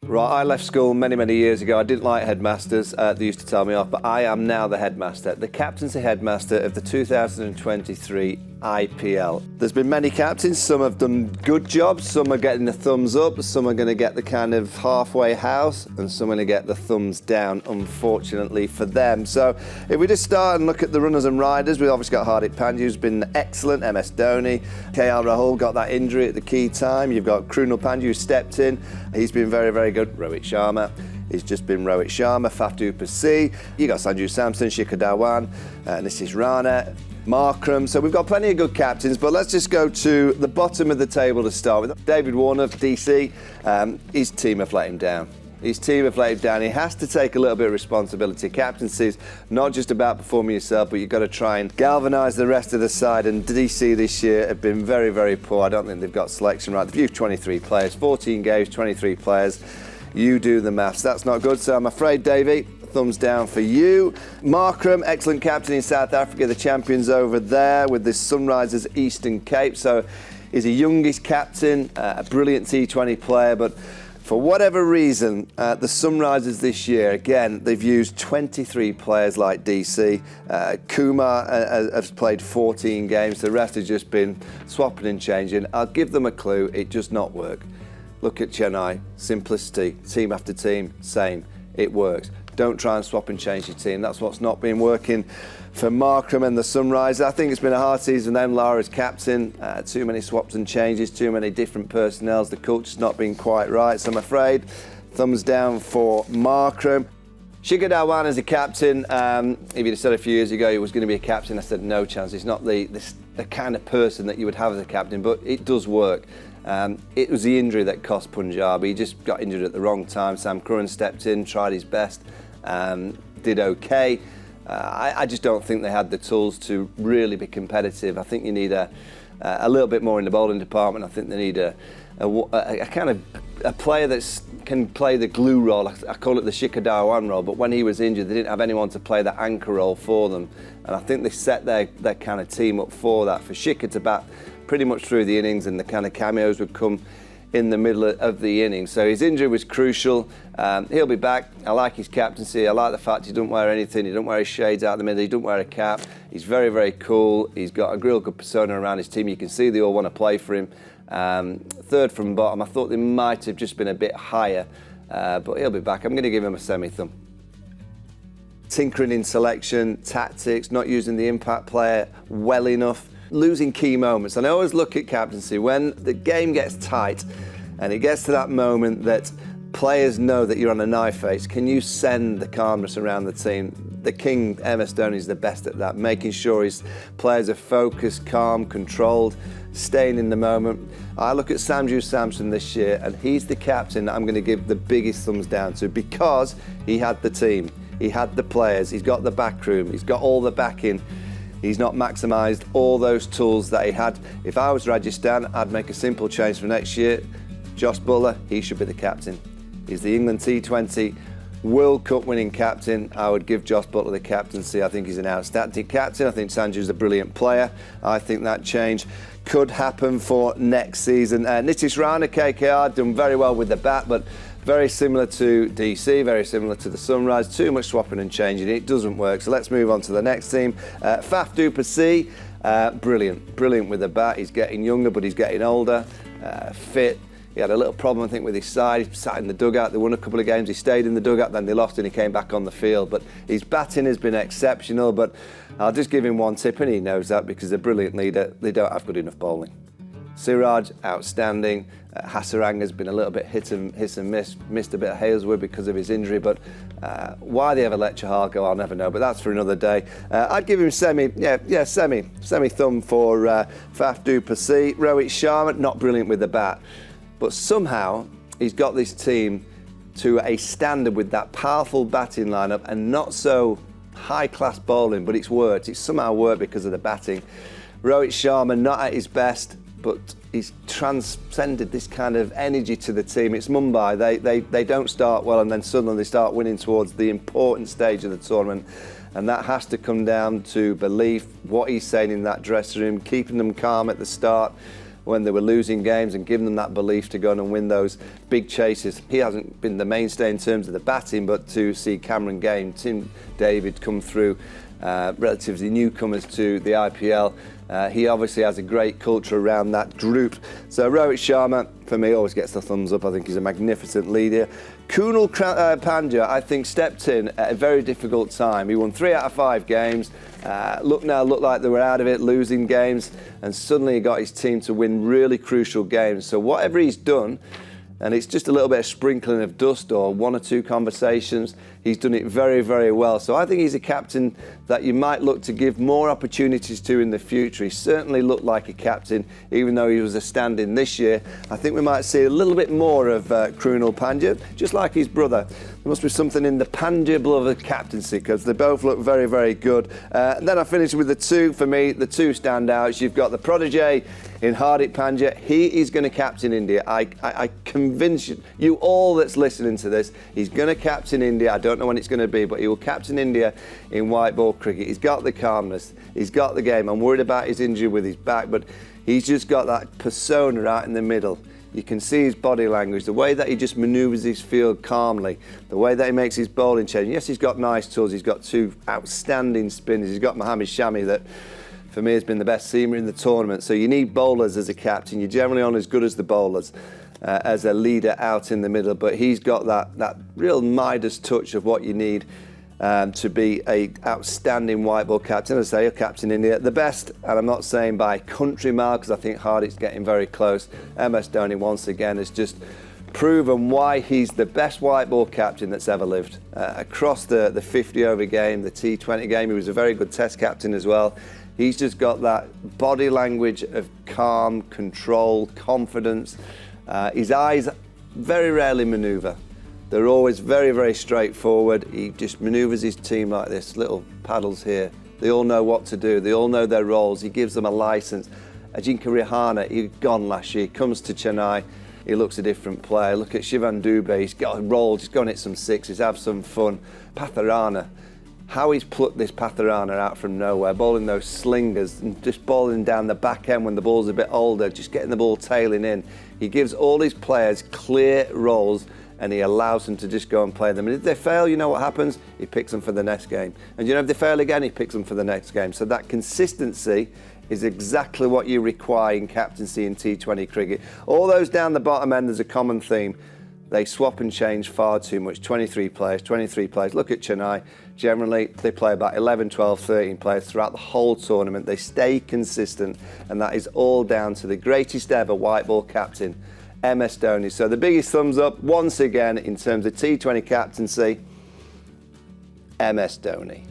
Right, I left school many, many years ago. I didn't like headmasters. They used to tell me off, but I am now the headmaster, the captaincy headmaster of the 2023 IPL. There's been many captains. Some have done good jobs. Some are getting the thumbs up. Some are going to get the kind of halfway house, and some are going to get the thumbs down, unfortunately for them. So if we just start and look at the runners and riders, we've obviously got Hardik Pandya, who's been excellent. MS Dhoni, KL Rahul got that injury at the key time. You've got Krunal Pandya, who stepped in. He's been very, very good. Rohit Sharma. He's just been Rohit Sharma. Faf du Plessis. You got Sanju Samson, Shikhar Dhawan, Nitish Rana, Markram. So we've got plenty of good captains, but let's just go to the bottom of the table to start with. David Warner, DC, his team have let him down. His team have let him down. He has to take a little bit of responsibility. Captaincy is not just about performing yourself, but you've got to try and galvanise the rest of the side. And DC this year have been very, very poor. I don't think they've got selection right. They've used 23 players, 14 games, 23 players. You do the maths. That's not good. So I'm afraid, Davey, thumbs down for you. Markram, excellent captain in South Africa, the champions over there with the Sunrisers Eastern Cape. So he's a youngest captain, a brilliant T20 player, but for whatever reason, the Sunrisers this year, again, they've used 23 players like DC. Kumar has played 14 games. The rest has just been swapping and changing. I'll give them a clue. It does not work. Look at Chennai. Simplicity. Team after team, same. It works. Don't try and swap and change your team. That's what's not been working for Markram and the Sunrisers. I think it's been a hard season. Then Lara's captain. Too many swaps and changes, too many different personnels. The culture's not been quite right. So I'm afraid, thumbs down for Markram. Shikhar Dhawan as a captain. If you'd have said a few years ago he was going to be a captain, I said no chance. He's not the kind of person that you would have as a captain, but it does work. It was the injury that cost Punjab. He just got injured at the wrong time. Sam Curran stepped in, tried his best, did okay. I just don't think they had the tools to really be competitive. I think you need a little bit more in the bowling department. I think they need a kind of a player that can play the glue role. I call it the Shikhar Dhawan role, but when he was injured, they didn't have anyone to play that anchor role for them. And I think they set their kind of team up for that. For Shikhar to bat pretty much through the innings, and the kind of cameos would come in the middle of the innings. So his injury was crucial. He'll be back. I like his captaincy. I like the fact he doesn't wear anything. He doesn't wear his shades out the middle. He doesn't wear a cap. He's very, very cool. He's got a real good persona around his team. You can see they all want to play for him. Third from bottom. I thought they might have just been a bit higher, but he'll be back. I'm going to give him a semi-thumb. Tinkering in selection, tactics, not using the impact player well enough, losing key moments. And I always look at captaincy when the game gets tight and it gets to that moment that players know that you're on a knife edge. Can you send the calmness around the team? The king, MS Dhoni, is the best at that, making sure his players are focused, calm, controlled, staying in the moment. I look at Sanju Samson this year, and he's the captain that I'm going to give the biggest thumbs down to, because he had the team, he had the players, he's got the backroom, he's got all the backing. He's not maximised all those tools that he had. If I was Rajasthan, I'd make a simple change for next year. Josh Buttler, he should be the captain. He's the England T20 World Cup winning captain. I would give Josh Buttler the captaincy. I think he's an outstanding captain. I think Sanju's a brilliant player. I think that change could happen for next season. Nitish Rana, KKR, done very well with the bat, but very similar to DC, very similar to the Sunrise. Too much swapping and changing. It doesn't work. So let's move on to the next team. Faf du Plessis, brilliant with the bat. He's getting younger, but he's getting older, fit. He had a little problem, I think, with his side. He sat in the dugout. They won a couple of games. He stayed in the dugout, then they lost and he came back on the field. But his batting has been exceptional. But I'll just give him one tip, and he knows that, because they're a brilliant leader. They don't have good enough bowling. Siraj, outstanding. Hasaranga's been a little bit hit and miss. Missed a bit of Haleswood because of his injury. But why they ever let Chahal go, I'll never know. But that's for another day. I'd give him semi thumb for Faf du Plessis. Rohit Sharma, not brilliant with the bat. But somehow he's got this team to a standard with that powerful batting lineup and not so high-class bowling, but it's worked. It's somehow worked because of the batting. Rohit Sharma, not at his best, but he's transcended this kind of energy to the team. It's Mumbai. They don't start well, and then suddenly they start winning towards the important stage of the tournament. And that has to come down to belief, what he's saying in that dressing room, keeping them calm at the start. when they were losing games and giving them that belief to go on and win those big chases. He hasn't been the mainstay in terms of the batting, but to see Cameron Gane, Tim David come through, relatively newcomers to the IPL, he obviously has a great culture around that group. So Rohit Sharma, for me, always gets the thumbs up. I think he's a magnificent leader. Kunal Pandya, I think, stepped in at a very difficult time. He won 3 out of 5 games. Looked like they were out of it, losing games, and suddenly he got his team to win really crucial games. So whatever he's done, and it's just a little bit of sprinkling of dust or 1 or 2 conversations, he's done it very, very well. So I think he's a captain that you might look to give more opportunities to in the future. He certainly looked like a captain, even though he was a stand-in this year. I think we might see a little bit more of Krunal Pandya, just like his brother. There must be something in the Pandya blood of captaincy, because they both look very, very good. Then I finish with the 2, for me, the 2 standouts. You've got the protege in Hardik Pandya. He is going to captain India. I convince you all that's listening to this, he's going to captain India. I don't know when it's going to be, but he will captain India in white ball cricket. He's got the calmness, he's got the game. I'm worried about his injury with his back, but he's just got that persona right in the middle. You can see his body language, the way that he just manoeuvres his field calmly, the way that he makes his bowling change. Yes, he's got nice tools, he's got 2 outstanding spinners. He's got Mohammad Shami that, for me, has been the best seamer in the tournament. So you need bowlers as a captain. You're generally on as good as the bowlers as a leader out in the middle. But he's got that real Midas touch of what you need to be a outstanding white ball captain. As I say, a captain India. The best, and I'm not saying by country mile, because I think Hardik's getting very close. MS Dhoni, once again, has just proven why he's the best white ball captain that's ever lived. Across the 50 over game, the T20 game, he was a very good test captain as well. He's just got that body language of calm, control, confidence. His eyes very rarely manoeuvre. They're always very, very straightforward. He just manoeuvres his team like this, little paddles here. They all know what to do. They all know their roles. He gives them a license. Ajinkya Rahane, he's gone last year, comes to Chennai. He looks a different player. Look at Shivan Dubey. He's got a role. Just go and hit some sixes, have some fun. Patharana. How he's plucked this Patharana out from nowhere, bowling those slingers and just bowling down the back end when the ball's a bit older, just getting the ball tailing in. He gives all his players clear roles and he allows them to just go and play them. And if they fail, you know what happens? He picks them for the next game. And you know, if they fail again, he picks them for the next game. So that consistency is exactly what you require in captaincy in T20 cricket. All those down the bottom end, there's a common theme. They swap and change far too much. 23 players. Look at Chennai. Generally, they play about 11, 12, 13 players throughout the whole tournament. They stay consistent, and that is all down to the greatest ever white ball captain, MS Dhoni. So the biggest thumbs up, once again, in terms of T20 captaincy, MS Dhoni.